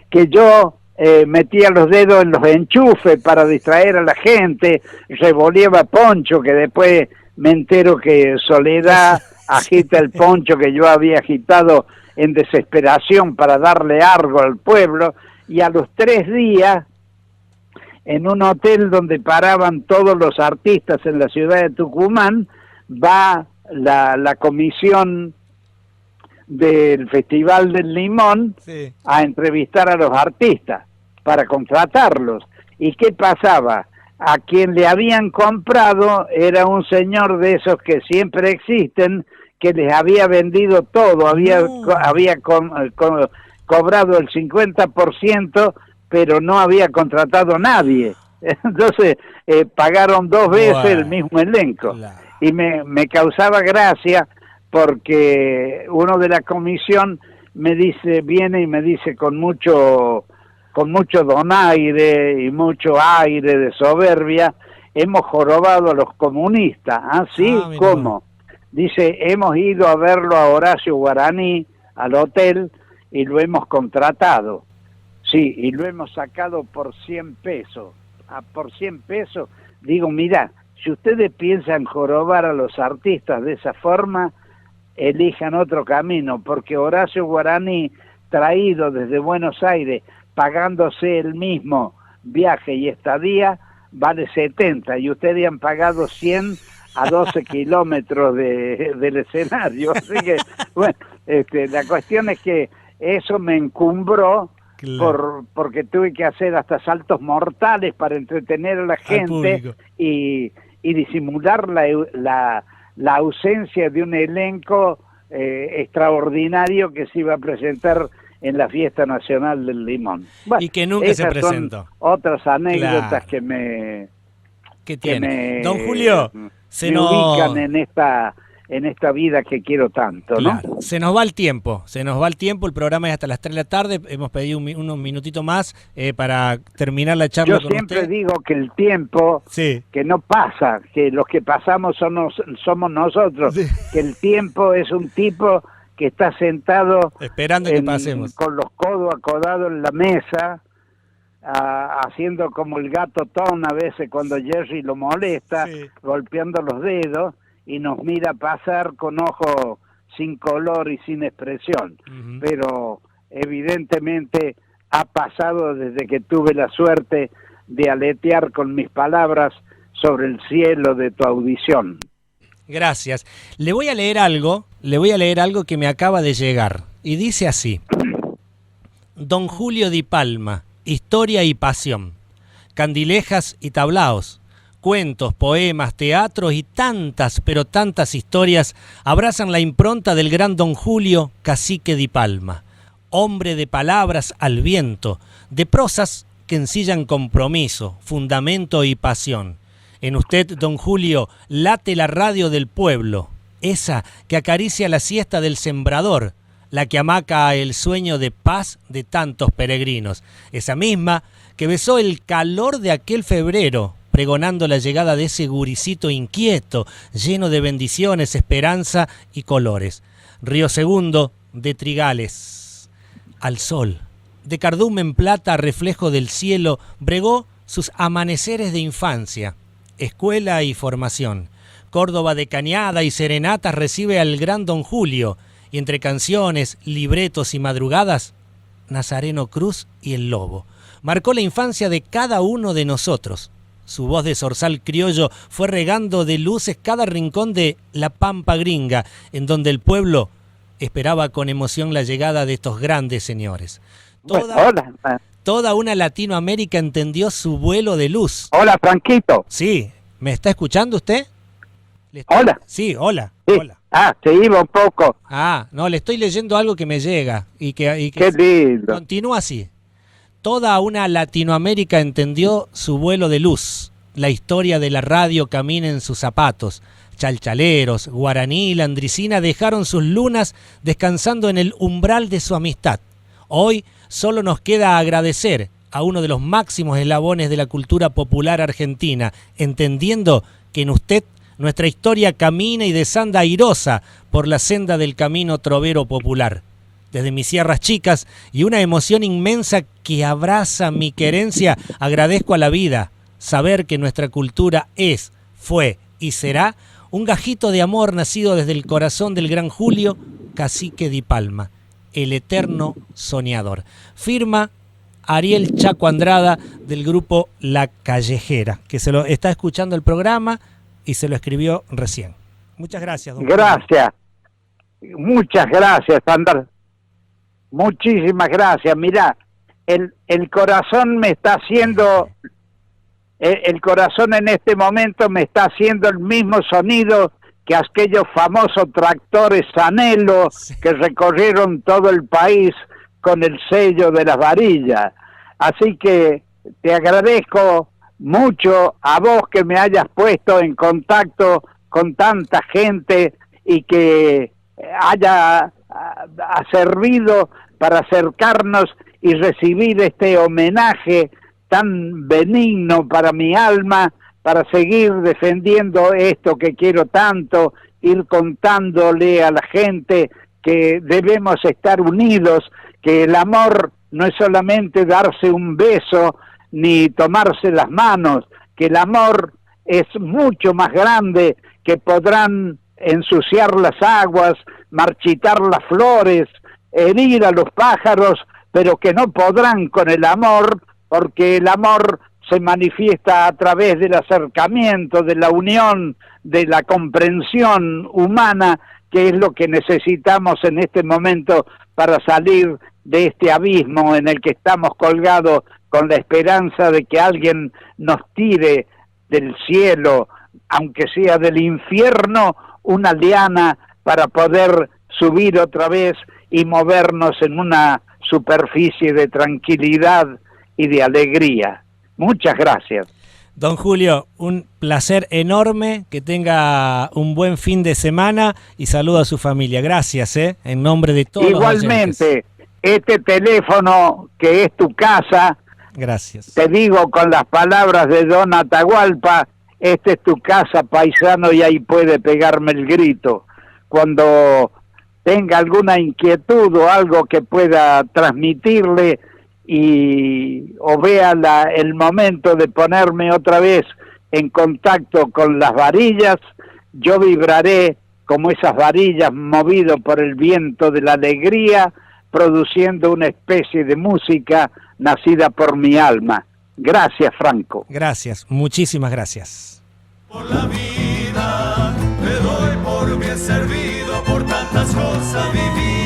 que yo metía los dedos en los enchufes para distraer a la gente, revoleaba poncho, que después me entero que Soledad agita el poncho que yo había agitado en desesperación para darle algo al pueblo, y a los 3 días, en un hotel donde paraban todos los artistas en la ciudad de Tucumán, va la comisión del Festival del Limón
Sí.
a entrevistar a los artistas para contratarlos. ¿Y qué pasaba? A quien le habían comprado era un señor de esos que siempre existen, que les había vendido todo, había cobrado el 50%, pero no había contratado a nadie. Entonces pagaron 2 veces el mismo elenco.
Claro.
Y me causaba gracia porque uno de la comisión viene y me dice con mucho donaire y mucho aire de soberbia, hemos jorobado a los comunistas. ¿Ah, sí?
Ah,
¿Cómo? Dice, hemos ido a verlo a Horacio Guaraní al hotel y lo hemos contratado. Sí, y lo hemos sacado por 100 pesos. Por 100 pesos, digo, mira, si ustedes piensan jorobar a los artistas de esa forma, elijan otro camino, porque Horacio Guaraní, traído desde Buenos Aires, pagándose el mismo viaje y estadía, vale 70, y ustedes han pagado 100 a 12 kilómetros del escenario. Así que, bueno, la cuestión es que eso me encumbró,
Claro.
porque tuve que hacer hasta saltos mortales para entretener a la gente y disimular la ausencia de un elenco extraordinario que se iba a presentar en la Fiesta Nacional del Limón. Bueno,
y que nunca se presentó.
Son otras anécdotas
Claro.
que
tiene. Don Julio,
me ubican en esta vida que quiero tanto, ¿no?
Claro. Se nos va el tiempo, el programa es hasta las 3 de la tarde, hemos pedido unos minutitos más para terminar la charla
Yo
con usted.
siempre digo que el tiempo,
Sí.
que no pasa, que los que pasamos somos nosotros,
Sí.
que el tiempo es un tipo que está sentado
Esperando que pasemos.
con los codos acodados en la mesa, haciendo como el gato Tom a veces cuando Jerry lo molesta,
Sí.
golpeando los dedos, y nos mira pasar con ojos sin color y sin expresión.
Ujú.
Pero evidentemente ha pasado desde que tuve la suerte de aletear con mis palabras sobre el cielo de tu audición.
Gracias. Le voy a leer algo que me acaba de llegar. Y dice así. Don Julio Di Palma, historia y pasión. Candilejas y tablaos. Cuentos, poemas, teatros y tantas, pero tantas historias abrazan la impronta del gran Don Julio, cacique Di Palma. Hombre de palabras al viento, de prosas que ensillan compromiso, fundamento y pasión. En usted, don Julio, late la radio del pueblo, esa que acaricia la siesta del sembrador, la que amaca el sueño de paz de tantos peregrinos, esa misma que besó el calor de aquel febrero, pregonando la llegada de ese guricito inquieto, lleno de bendiciones, esperanza y colores. Río Segundo, de trigales al sol, de cardumen plata, reflejo del cielo, bregó sus amaneceres de infancia, escuela y formación. Córdoba de cañada y serenatas recibe al gran don Julio, y entre canciones, libretos y madrugadas, Nazareno Cruz y el Lobo. Marcó la infancia de cada uno de nosotros. su voz de zorzal criollo fue regando de luces cada rincón de la Pampa Gringa, en donde el pueblo esperaba con emoción la llegada de estos grandes señores. Toda una Latinoamérica entendió su vuelo de luz.
Hola, Franquito.
Sí, ¿me está escuchando usted?
Hola.
Sí, hola.
Sí.
Hola.
Se iba un poco.
No, le estoy leyendo algo que me llega y que
Qué lindo.
continúa así. Toda una Latinoamérica entendió su vuelo de luz. La historia de la radio camina en sus zapatos. Chalchaleros, guaraní y landricina dejaron sus lunas descansando en el umbral de su amistad. Hoy solo nos queda agradecer a uno de los máximos eslabones de la cultura popular argentina, entendiendo que en usted nuestra historia camina y desanda airosa por la senda del camino trovero popular. Desde mis sierras chicas y una emoción inmensa que abraza mi querencia, agradezco a la vida saber que nuestra cultura es, fue y será un gajito de amor nacido desde el corazón del gran Julio, cacique Di Palma, el eterno soñador. Firma Ariel Chaco Andrada del grupo La Callejera, que se lo está escuchando el programa y se lo escribió recién. Muchas gracias, don
Gracias. Muchas gracias, Andrés. Muchísimas gracias. Mirá, el corazón me está haciendo, el corazón en este momento me está haciendo el mismo sonido que aquellos famosos tractores Sanelo que recorrieron todo el país con el sello de las varillas. Así que te agradezco mucho a vos que me hayas puesto en contacto con tanta gente y que haya servido para acercarnos y recibir este homenaje tan benigno para mi alma, para seguir defendiendo esto que quiero tanto, ir contándole a la gente que debemos estar unidos, que el amor no es solamente darse un beso ni tomarse las manos, que el amor es mucho más grande, que podrán ensuciar las aguas, marchitar las flores, herir a los pájaros, pero que no podrán con el amor, porque el amor se manifiesta a través del acercamiento, de la unión, de la comprensión humana, que es lo que necesitamos en este momento para salir de este abismo en el que estamos colgados, con la esperanza de que alguien nos tire del cielo, aunque sea del infierno, una liana para poder subir otra vez y movernos en una superficie de tranquilidad y de alegría. Muchas gracias.
Don Julio, un placer enorme, que tenga un buen fin de semana y saludo a su familia. Gracias, en nombre de todos.
Igualmente, este teléfono que es tu casa,
gracias.
Te digo con las palabras de Don Atahualpa, esta es tu casa, paisano, y ahí puede pegarme el grito. Cuando tenga alguna inquietud o algo que pueda transmitirle o vea el momento de ponerme otra vez en contacto con las varillas, yo vibraré como esas varillas movido por el viento de la alegría, produciendo una especie de música nacida por mi alma. Gracias, Franco.
Gracias, muchísimas gracias.
Por la vida te doy por bien servido, por tantas cosas vividas.